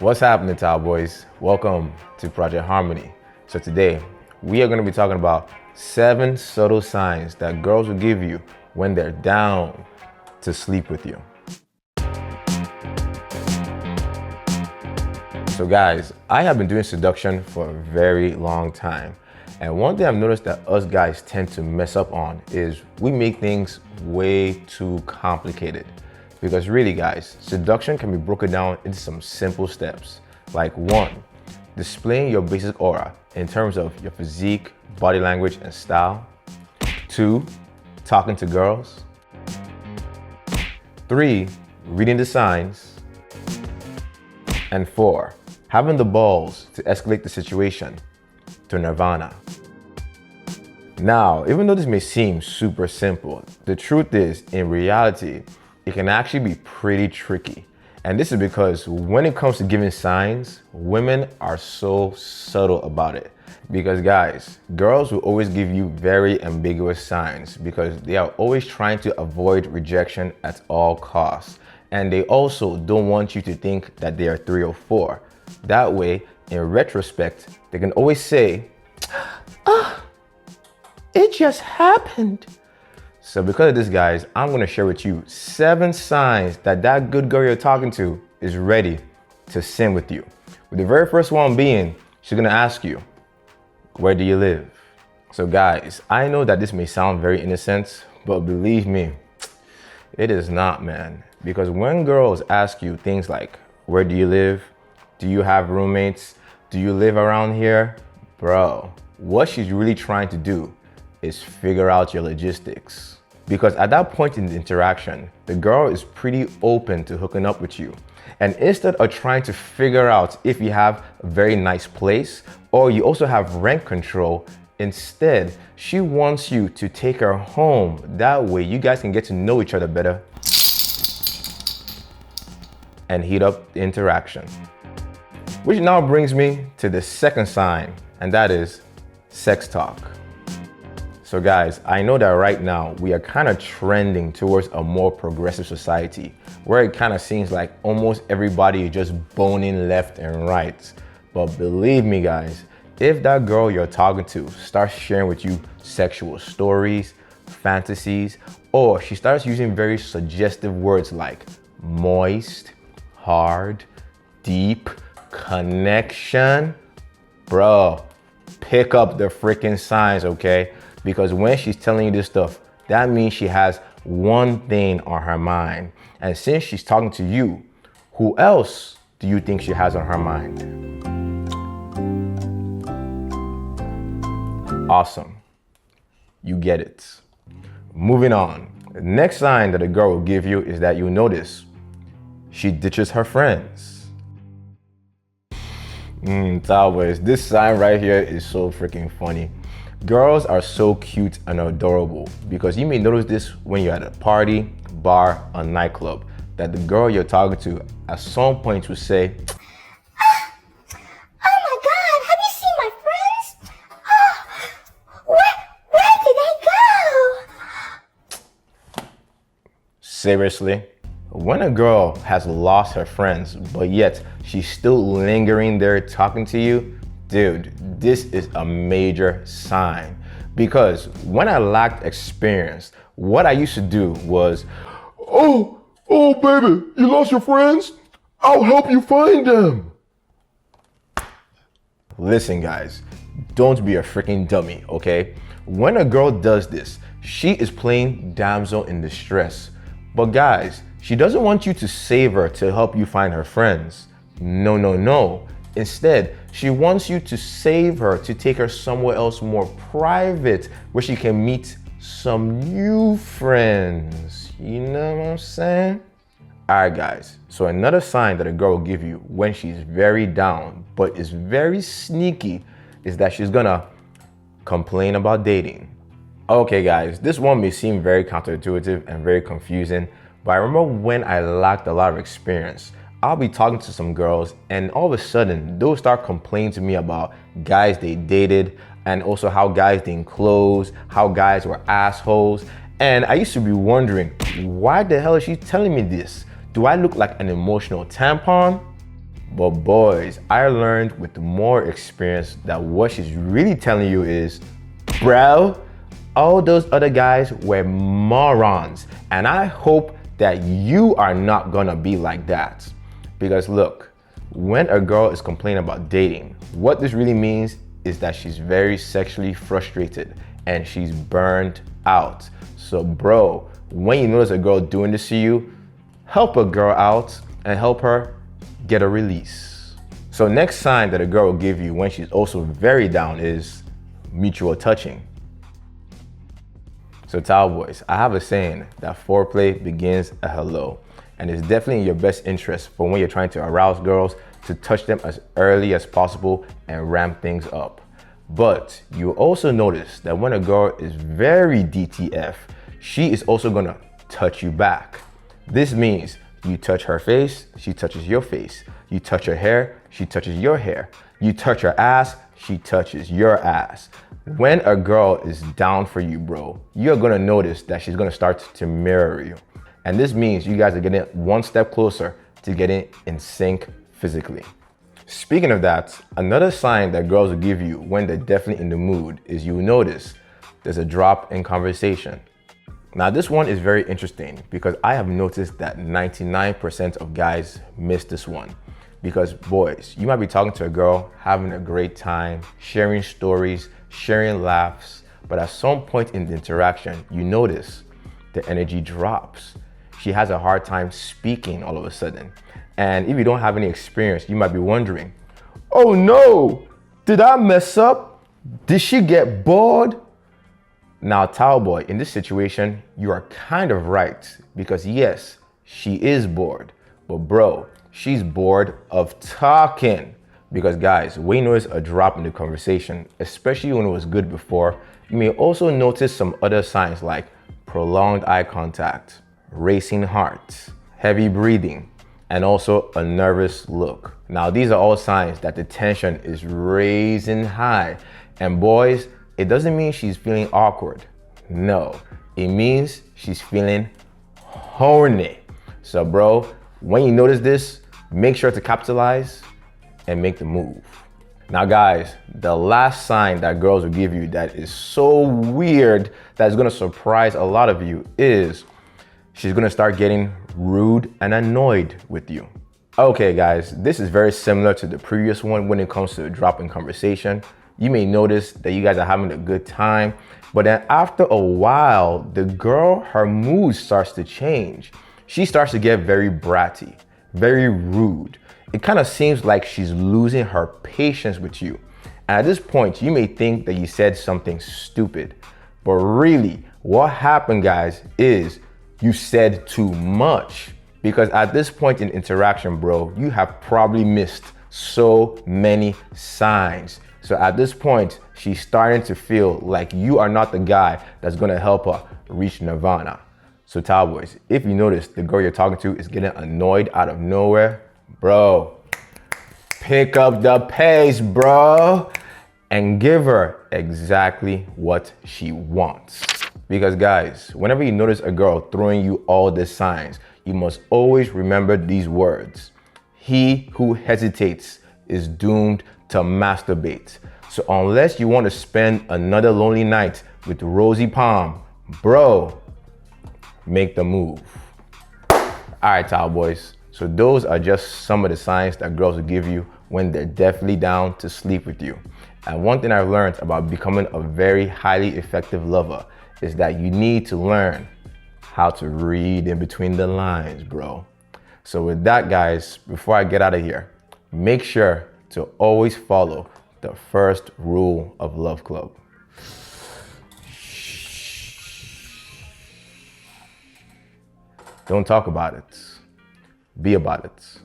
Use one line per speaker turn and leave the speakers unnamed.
What's happening, Tile Boys? Welcome to Project Harmony. So today, we are going to be talking about 7 subtle signs that girls will give you when they're down to sleep with you. So guys, I have been doing seduction for a very long time. And one thing I've noticed that us guys tend to mess up on is we make things way too complicated. Because really guys, seduction can be broken down into some simple steps. Like 1, displaying your basic aura in terms of your physique, body language, and style. 2, talking to girls. 3, reading the signs. And 4, having the balls to escalate the situation to nirvana. Now, even though this may seem super simple, the truth is, in reality, it can actually be pretty tricky. And this is because when it comes to giving signs, women are so subtle about it. Because guys, girls will always give you very ambiguous signs because they are always trying to avoid rejection at all costs. And they also don't want you to think that they are 3 or 4. That way, in retrospect, they can always say, it just happened. So because of this, guys, I'm gonna share with you 7 signs that that good girl you're talking to is ready to sin with you. With the very first one being, she's gonna ask you, where do you live? So guys, I know that this may sound very innocent, but believe me, it is not, man. Because when girls ask you things like, where do you live? Do you have roommates? Do you live around here? Bro, what she's really trying to do is figure out your logistics. Because at that point in the interaction, the girl is pretty open to hooking up with you. And instead of trying to figure out if you have a very nice place or you also have rent control, instead, she wants you to take her home. That way you guys can get to know each other better and heat up the interaction. Which now brings me to the second sign, and that is sex talk. So guys, I know that right now we are kind of trending towards a more progressive society where it kind of seems like almost everybody is just boning left and right. But believe me guys, if that girl you're talking to starts sharing with you sexual stories, fantasies, or she starts using very suggestive words like moist, hard, deep, connection, bro, pick up the freaking signs, okay? Because when she's telling you this stuff, that means she has one thing on her mind. And since she's talking to you, who else do you think she has on her mind? Awesome. You get it. Moving on. The next sign that a girl will give you is that you'll notice she ditches her friends. Towers, this sign right here is so freaking funny. Girls are so cute and adorable because you may notice this when you're at a party, bar, or nightclub, that the girl you're talking to at some point will say,
oh my God, have you seen my friends? Oh, where did they go?
Seriously? When a girl has lost her friends, but yet she's still lingering there talking to you, dude, this is a major sign. Because when I lacked experience, what I used to do was, oh baby, you lost your friends? I'll help you find them. Listen guys, don't be a freaking dummy, okay? When a girl does this, she is playing damsel in distress. But guys, she doesn't want you to save her to help you find her friends. No. Instead, she wants you to save her to take her somewhere else more private where she can meet some new friends. You know what I'm saying? Alright guys, so another sign that a girl will give you when she's very down but is very sneaky is that she's gonna complain about dating. Okay guys, this one may seem very counterintuitive and very confusing, but I remember when I lacked a lot of experience, I'll be talking to some girls and all of a sudden they'll start complaining to me about guys they dated and also how guys didn't close, how guys were assholes. And I used to be wondering, why the hell is she telling me this? Do I look like an emotional tampon? But boys, I learned with more experience that what she's really telling you is, bro, all those other guys were morons. And I hope that you are not gonna be like that. Because look, when a girl is complaining about dating, what this really means is that she's very sexually frustrated and she's burned out. So bro, when you notice a girl doing this to you, help a girl out and help her get a release. So next sign that a girl will give you when she's also very down is mutual touching. So towel boys, I have a saying that foreplay begins a hello, and it's definitely in your best interest for when you're trying to arouse girls to touch them as early as possible and ramp things up. But you also notice that when a girl is very DTF, she is also gonna touch you back. This means you touch her face, she touches your face. You touch her hair, she touches your hair. You touch her ass, she touches your ass. When a girl is down for you, bro, you're gonna notice that she's gonna start to mirror you. And this means you guys are getting one step closer to getting in sync physically. Speaking of that, another sign that girls will give you when they're definitely in the mood is you notice there's a drop in conversation. Now this one is very interesting because I have noticed that 99% of guys miss this one. Because boys, you might be talking to a girl, having a great time, sharing stories, sharing laughs, but at some point in the interaction, you notice the energy drops. She has a hard time speaking all of a sudden. And if you don't have any experience, you might be wondering, oh no, did I mess up? Did she get bored? Now, towel boy, in this situation, you are kind of right because yes, she is bored, but bro, she's bored of talking. Because guys, when you notice a drop in the conversation, especially when it was good before, you may also notice some other signs like prolonged eye contact, racing heart, heavy breathing, and also a nervous look. Now, these are all signs that the tension is raising high. And boys, it doesn't mean she's feeling awkward. No, it means she's feeling horny. So bro, when you notice this, make sure to capitalize and make the move. Now guys, the last sign that girls will give you that is so weird that is gonna surprise a lot of you is she's gonna start getting rude and annoyed with you. Okay guys, this is very similar to the previous one when it comes to a drop in conversation. You may notice that you guys are having a good time, but then after a while, the girl, her mood starts to change. She starts to get very bratty, very rude. It kind of seems like she's losing her patience with you. And at this point, you may think that you said something stupid, but really what happened, guys, is you said too much. Because at this point in interaction, bro, you have probably missed so many signs. So at this point, she's starting to feel like you are not the guy that's gonna help her reach nirvana. So towel boys, if you notice the girl you're talking to is getting annoyed out of nowhere, bro, pick up the pace, bro, and give her exactly what she wants. Because guys, whenever you notice a girl throwing you all the signs, you must always remember these words. He who hesitates is doomed to masturbate. So unless you want to spend another lonely night with Rosie Palm, bro, make the move. All right, towel boys. So those are just some of the signs that girls will give you when they're definitely down to sleep with you. And one thing I've learned about becoming a very highly effective lover is that you need to learn how to read in between the lines, bro. So with that, guys, before I get out of here, make sure to always follow the first rule of Love Club. Don't talk about it. Be about it.